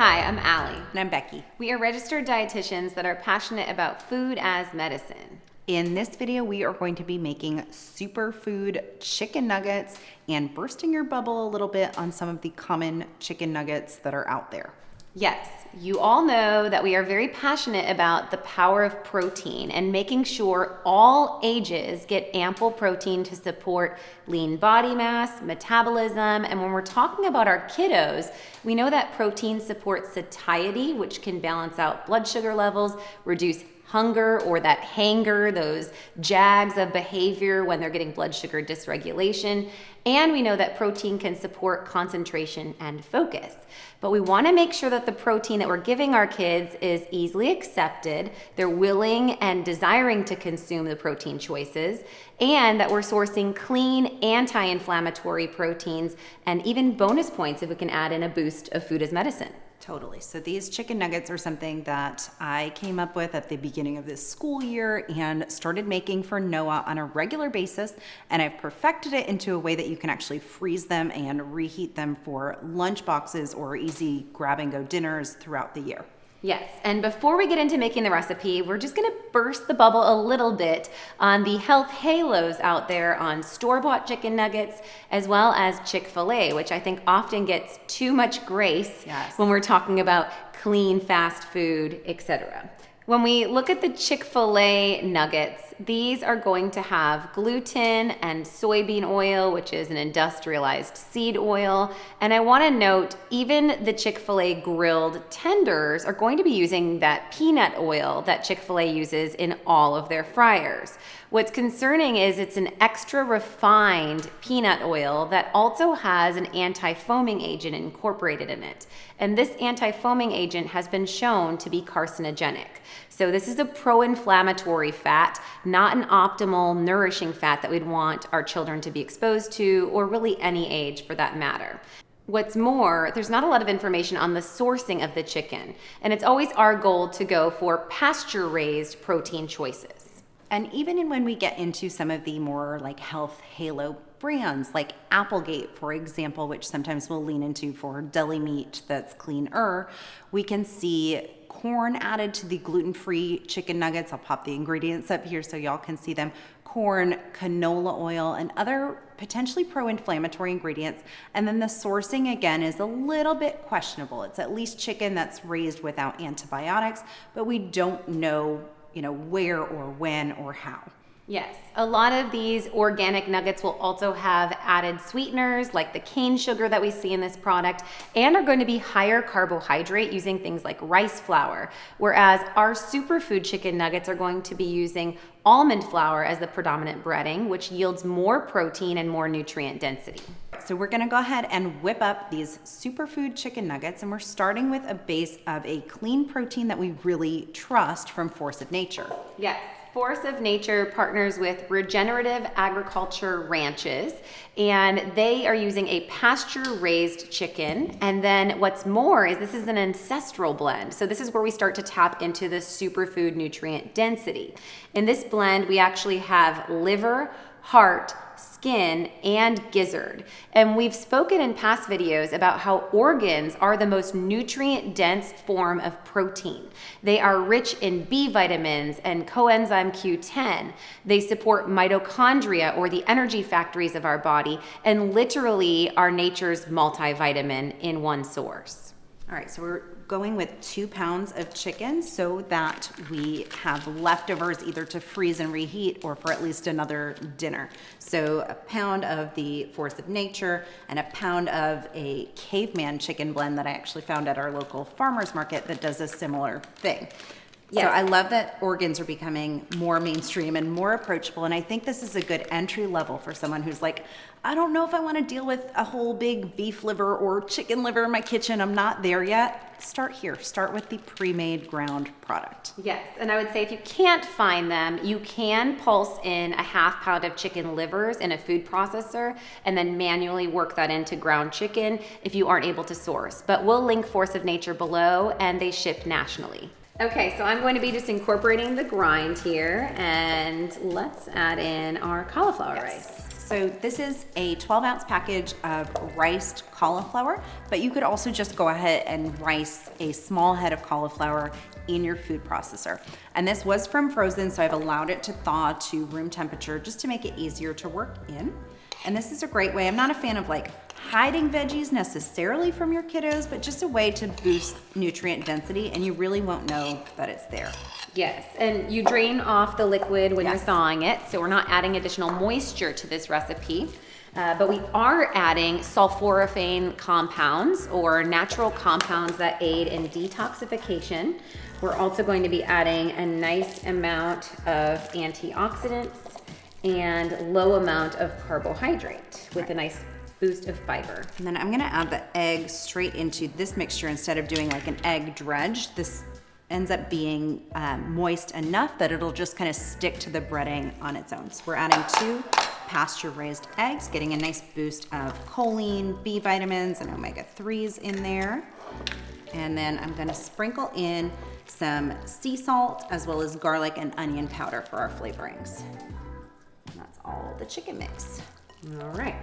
Hi, I'm Allie. And I'm Becky. We are registered dietitians that are passionate about food as medicine. In this video, we are going to be making superfood chicken nuggets and bursting your bubble a little bit on some of the common chicken nuggets that are out there. Yes, you all know that we are very passionate about the power of protein and making sure all ages get ample protein to support lean body mass, metabolism, and when we're talking about our kiddos, we know that protein supports satiety, which can balance out blood sugar levels, reduce hunger or that hanger, those jags of behavior when they're getting blood sugar dysregulation. And we know that protein can support concentration and focus. But we want to make sure that the protein that we're giving our kids is easily accepted, they're willing and desiring to consume the protein choices, and that we're sourcing clean, anti-inflammatory proteins, and even bonus points if we can add in a boost of food as medicine. Totally. So these chicken nuggets are something that I came up with at the beginning of this school year and started making for Noah on a regular basis. And I've perfected it into a way that you can actually freeze them and reheat them for lunch boxes or easy grab and go dinners throughout the year. Yes, and before we get into making the recipe, we're just gonna burst the bubble a little bit on the health halos out there on store-bought chicken nuggets, as well as Chick-fil-A, which I think often gets too much grace when we're talking about clean, fast food, etc. When we look at the Chick-fil-A nuggets, these are going to have gluten and soybean oil, which is an industrialized seed oil. And I want to note, even the Chick-fil-A grilled tenders are going to be using that peanut oil that Chick-fil-A uses in all of their fryers. What's concerning is it's an extra refined peanut oil that also has an anti-foaming agent incorporated in it. And this anti-foaming agent has been shown to be carcinogenic. So this is a pro-inflammatory fat, not an optimal nourishing fat that we'd want our children to be exposed to, or really any age for that matter. What's more, there's not a lot of information on the sourcing of the chicken, and it's always our goal to go for pasture-raised protein choices. And even when we get into some of the more like health halo brands like Applegate, for example, which sometimes we'll lean into for deli meat that's cleaner, we can see corn added to the gluten-free chicken nuggets. I'll pop the ingredients up here so y'all can see them. Corn, canola oil, and other potentially pro-inflammatory ingredients. And then the sourcing, again, is a little bit questionable. It's at least chicken that's raised without antibiotics, but we don't know, where or when or how. Yes, a lot of these organic nuggets will also have added sweeteners like the cane sugar that we see in this product, and are going to be higher carbohydrate using things like rice flour, whereas our superfood chicken nuggets are going to be using almond flour as the predominant breading, which yields more protein and more nutrient density. So we're gonna go ahead and whip up these superfood chicken nuggets, and we're starting with a base of a clean protein that we really trust from Force of Nature. Yes. Force of Nature partners with regenerative agriculture ranches, and they are using a pasture-raised chicken. And then what's more is this is an ancestral blend. So this is where we start to tap into the superfood nutrient density. In this blend, we actually have liver, heart, skin, and gizzard. And we've spoken in past videos about how organs are the most nutrient-dense form of protein. They are rich in B vitamins and coenzyme Q10. They support mitochondria, or the energy factories of our body, and literally are nature's multivitamin in one source. All right, so we're going with 2 pounds of chicken so that we have leftovers either to freeze and reheat or for at least another dinner. So a pound of the Force of Nature and a pound of a caveman chicken blend that I actually found at our local farmer's market that does a similar thing. Yes. So I love that organs are becoming more mainstream and more approachable, and I think this is a good entry level for someone who's like, I don't know if I want to deal with a whole big beef liver or chicken liver in my kitchen. I'm not there yet. Start here. Start with the pre-made ground product. Yes, and I would say if you can't find them, you can pulse in a ½ pound of chicken livers in a food processor and then manually work that into ground chicken if you aren't able to source. But we'll link Force of Nature below, and they ship nationally. Okay, so I'm going to be just incorporating the grind here, and let's add in our cauliflower rice. So this is a 12-ounce package of riced cauliflower, but you could also just go ahead and rice a small head of cauliflower in your food processor. And this was from frozen, so I've allowed it to thaw to room temperature just to make it easier to work in. And this is a great way. I'm not a fan of like hiding veggies necessarily from your kiddos, but just a way to boost nutrient density, and you really won't know that it's there. Yes, and you drain off the liquid when Yes. you're thawing it, so we're not adding additional moisture to this recipe. But we are adding sulforaphane compounds or natural compounds that aid in detoxification. We're also going to be adding a nice amount of antioxidants and low amount of carbohydrate with a nice boost of fiber. And then I'm gonna add the egg straight into this mixture instead of doing like an egg dredge. This ends up being moist enough that it'll just kind of stick to the breading on its own. So we're adding 2 pasture-raised eggs, getting a nice boost of choline, B vitamins, and omega-3s in there. And then I'm gonna sprinkle in some sea salt as well as garlic and onion powder for our flavorings. And that's all the chicken mix. All right.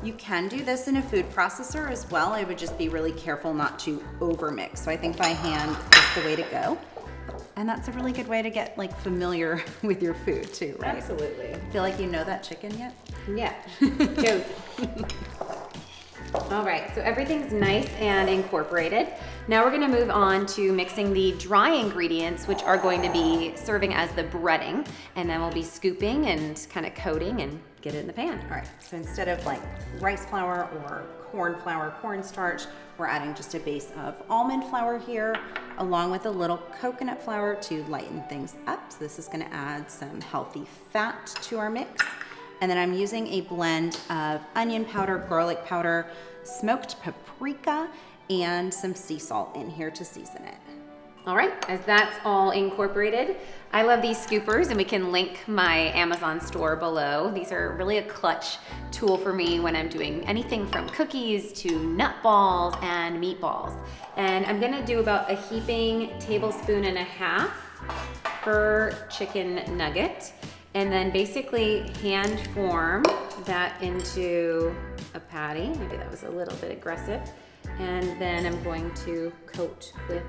You can do this in a food processor as well. I would just be really careful not to overmix. So I think by hand is the way to go. And that's a really good way to get like familiar with your food too, right? Absolutely. Feel like you know that chicken yet? Yeah, Josie. All right, so everything's nice and incorporated. Now we're gonna move on to mixing the dry ingredients, which are going to be serving as the breading, and then we'll be scooping and kind of coating and get it in the pan. All right, so instead of like rice flour or corn flour, cornstarch, we're adding just a base of almond flour here, along with a little coconut flour to lighten things up. So this is gonna add some healthy fat to our mix. And then I'm using a blend of onion powder, garlic powder, smoked paprika, and some sea salt in here to season it. All right, as that's all incorporated, I love these scoopers, and we can link my Amazon store below. These are really a clutch tool for me when I'm doing anything from cookies to nut balls and meatballs. And I'm gonna do about a heaping tablespoon and a half per chicken nugget, and then basically hand form that into a patty. Maybe that was a little bit aggressive. And then I'm going to coat with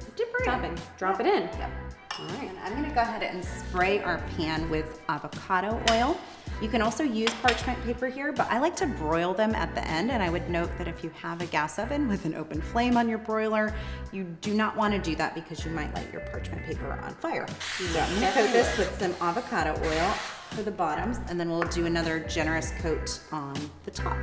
topping. Drop it in. Yep. All right. And I'm gonna go ahead and spray our pan with avocado oil. You can also use parchment paper here, but I like to broil them at the end. And I would note that if you have a gas oven with an open flame on your broiler, you do not want to do that because you might light your parchment paper on fire. So I'm gonna coat this with some avocado oil for the bottoms, and then we'll do another generous coat on the top.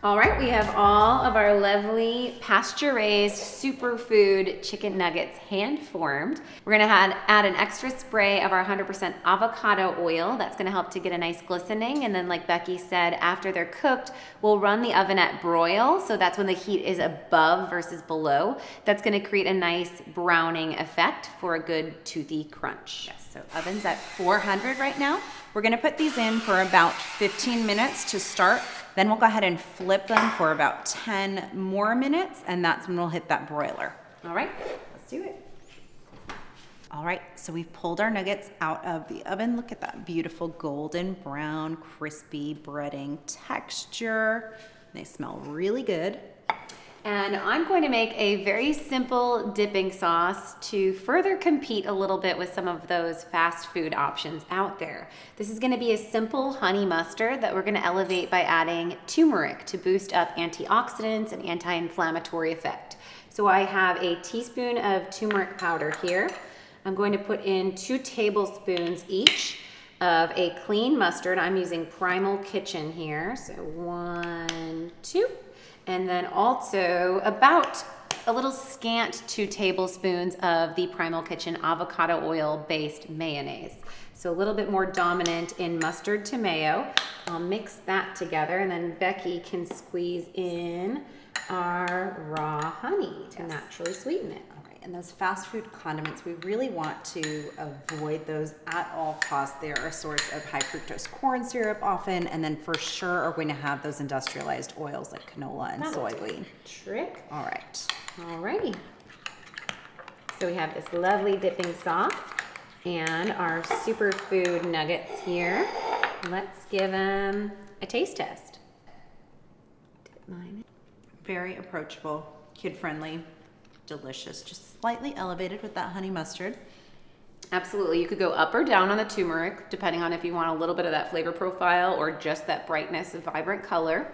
All right, we have all of our lovely pasture-raised superfood chicken nuggets hand-formed. We're gonna add an extra spray of our 100% avocado oil. That's gonna help to get a nice glistening. And then like Becky said, after they're cooked, we'll run the oven at broil. So that's when the heat is above versus below. That's gonna create a nice browning effect for a good toothy crunch. Yes, so oven's at 400 right now. We're gonna put these in for about 15 minutes to start. Then we'll go ahead and flip them for about 10 more minutes, and that's when we'll hit that broiler. All right. Let's do it. All right, so we've pulled our nuggets out of the oven. Look at that beautiful golden brown, crispy breading texture. They smell really good. And I'm going to make a very simple dipping sauce to further compete a little bit with some of those fast food options out there. This is going to be a simple honey mustard that we're going to elevate by adding turmeric to boost up antioxidants and anti-inflammatory effect. So I have a teaspoon of turmeric powder here. I'm going to put in 2 tablespoons each of a clean mustard. I'm using Primal Kitchen here. So 1, 2. And then also about a little scant 2 tablespoons of the Primal Kitchen avocado oil based mayonnaise. So a little bit more dominant in mustard to mayo. I'll mix that together, and then Becky can squeeze in our raw honey to naturally sweeten it. All right, And those fast food condiments, we really want to avoid those at all costs. They're a source of high fructose corn syrup often, and then for sure are going to have those industrialized oils like canola and soybean. Trick. All right. Alrighty. So we have this lovely dipping sauce and our superfood nuggets here. Let's give them a taste test. Dip mine. Very approachable, kid-friendly, delicious, just slightly elevated with that honey mustard. Absolutely. You could go up or down on the turmeric, depending on if you want a little bit of that flavor profile or just that brightness of vibrant color.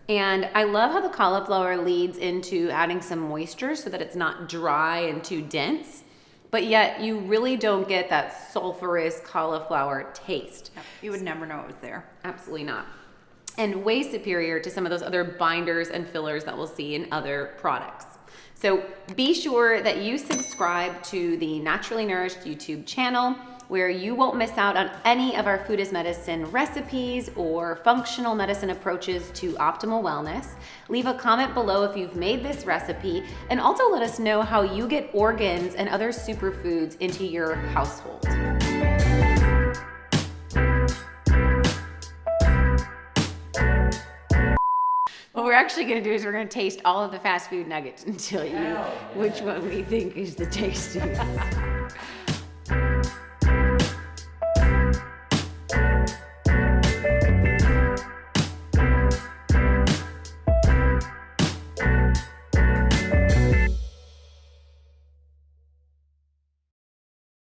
And I love how the cauliflower leads into adding some moisture so that it's not dry and too dense, but yet you really don't get that sulfurous cauliflower taste. Yep. You would never know it was there. Absolutely not. And way superior to some of those other binders and fillers that we'll see in other products. So be sure that you subscribe to the Naturally Nourished YouTube channel, where you won't miss out on any of our food as medicine recipes or functional medicine approaches to optimal wellness. Leave a comment below if you've made this recipe, and also let us know how you get organs and other superfoods into your household. What we're actually going to do is we're going to taste all of the fast food nuggets and tell you which one we think is the tastiest.